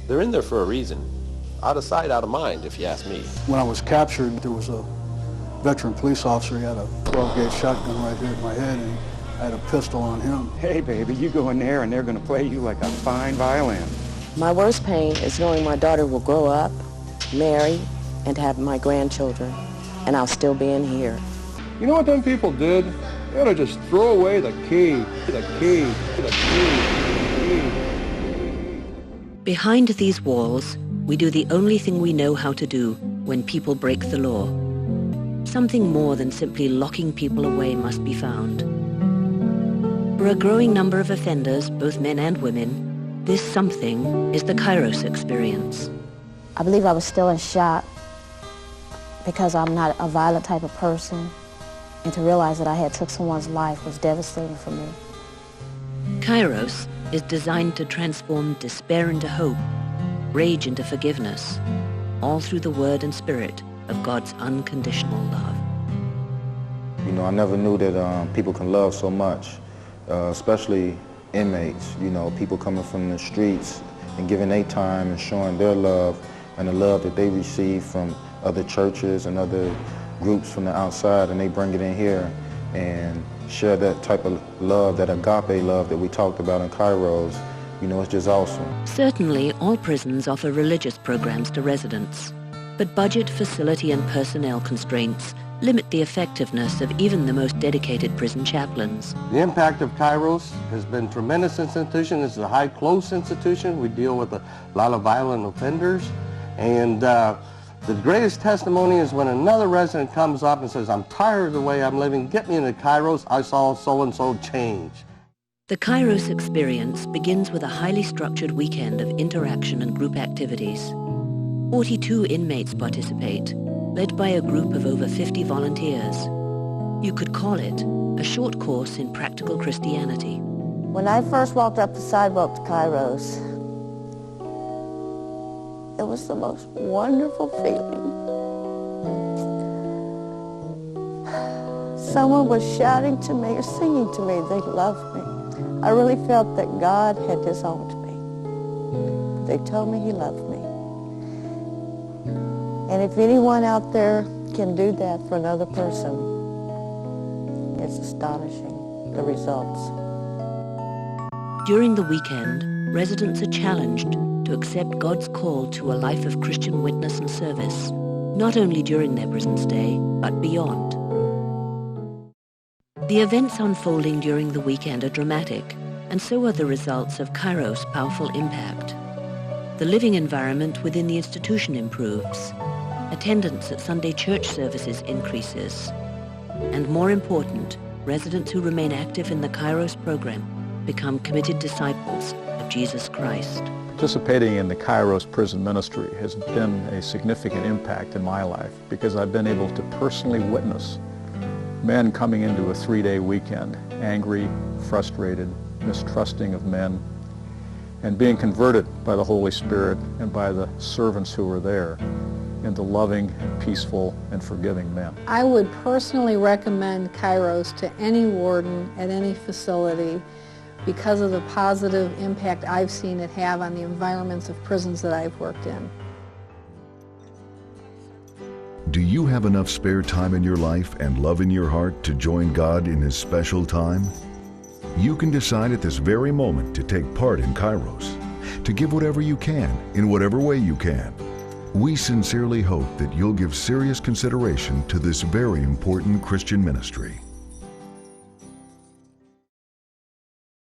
They're in there for a reason. Out of sight, out of mind, if you ask me. When I was captured, there was a veteran police officer. He had a 12-gauge shotgun right here at my head, and I had a pistol on him. Hey, baby, you go in there and they're going to play you like a fine violin. My worst pain is knowing my daughter will grow up, marry, and have my grandchildren, and I'll still be in here. You know what them people did? They ought to just throw away the key. Behind these walls, we do the only thing we know how to do when people break the law. Something more than simply locking people away must be found. For a growing number of offenders, both men and women, this something is the Kairos experience. I believe I was still in shock because I'm not a violent type of person, and to realize that I had took someone's life was devastating for me. Kairos is designed to transform despair into hope, rage into forgiveness, all through the word and spirit of God's unconditional love. You know, I never knew that people can love so much, especially inmates, you know, people coming from the streets and giving their time and showing their love and the love that they receive from other churches and other groups from the outside, and they bring it in here and share that type of love, that agape love that we talked about in Kairos. You know, it's just awesome. Certainly, all prisons offer religious programs to residents, but budget, facility, and personnel constraints limit the effectiveness of even the most dedicated prison chaplains. The impact of Kairos has been tremendous institution. This is a high close institution. We deal with a lot of violent offenders, and the greatest testimony is when another resident comes up and says, I'm tired of the way I'm living, get me into Kairos, I saw so-and-so change. The Kairos experience begins with a highly structured weekend of interaction and group activities. 42 inmates participate, led by a group of over 50 volunteers. You could call it a short course in practical Christianity. When I first walked up the sidewalk to Kairos, it was the most wonderful feeling. Someone was shouting to me or singing to me, they loved me. I really felt that God had disowned me. They told me he loved me. And if anyone out there can do that for another person, it's astonishing, the results. During the weekend, residents are challenged to accept God's call to a life of Christian witness and service, not only during their prison stay, but beyond. The events unfolding during the weekend are dramatic, and so are the results of Kairos' powerful impact. The living environment within the institution improves, attendance at Sunday church services increases, and more important, residents who remain active in the Kairos program become committed disciples of Jesus Christ. Participating in the Kairos Prison Ministry has been a significant impact in my life because I've been able to personally witness men coming into a 3-day weekend, angry, frustrated, mistrusting of men, and being converted by the Holy Spirit and by the servants who were there into loving, peaceful, and forgiving men. I would personally recommend Kairos to any warden at any facility because of the positive impact I've seen it have on the environments of prisons that I've worked in. Do you have enough spare time in your life and love in your heart to join God in His special time? You can decide at this very moment to take part in Kairos, to give whatever you can, in whatever way you can. We sincerely hope that you'll give serious consideration to this very important Christian ministry.